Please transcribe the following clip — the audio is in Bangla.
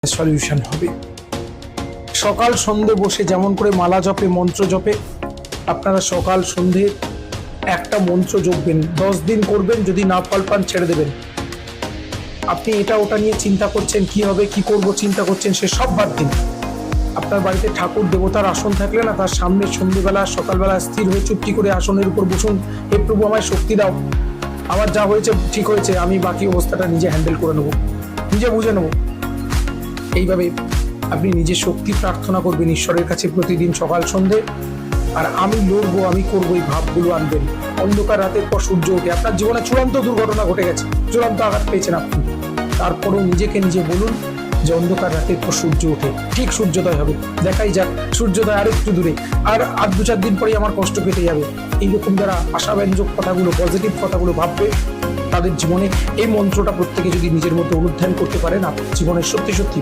সলিউশন হবে। সকাল সন্ধে বসে যেমন করে মালা জপে, মন্ত্র জপে, আপনারা সকাল সন্ধে একটা মন্ত্র জপবেন, 10 দিন করবেন, যদি না ফল পান ছেড়ে দেবেন। আপনি এটা ওটা নিয়ে চিন্তা করছেন, কি হবে কি করব চিন্তা করছেন, সে সব বাদ দিন। আপনার বাড়িতে ঠাকুর দেবতার আসন থাকলে না, তার সামনে সন্ধ্যেবেলা সকালবেলা স্থির হয়ে চুপটি করে আসনের উপর বসুন। হে প্রভু, আমায় শক্তি দাও, আমার যা হয়েছে ঠিক হয়েছে, আমি বাকি অবস্থাটা নিজে হ্যান্ডেল করে নেবো, নিজে বুঝে নেবো। এইভাবে আপনি নিজের শক্তি প্রার্থনা করবেন ঈশ্বরের কাছে প্রতিদিন সকাল সন্ধে। আর আমি লড়বো, আমি করবো, এই ভাবগুলো আনবেন। অন্ধকার রাতের পর সূর্য ওঠে। আপনার জীবনে চূড়ান্ত দুর্ঘটনা ঘটে গেছে, চূড়ান্ত আঘাত পেয়েছেন আপনি, তারপরেও নিজেকে নিজে বলুন যে অন্ধকার রাতের পর সূর্য ওঠে, ঠিক সূর্যোদয় হবে, দেখাই যাক সূর্যোদয় আর একটু দূরে, আর 2-4 দিন পরেই আমার কষ্ট কেটে যাবে। এইরকম যারা আশাব্যঞ্জক কথাগুলো, পজিটিভ কথাগুলো ভাববে, তাদের জীবনে এই মন্ত্রটা প্রত্যেকে যদি নিজের মধ্যে অনুধ্যান করতে পারেন, আপনার জীবনের সত্যি সত্যি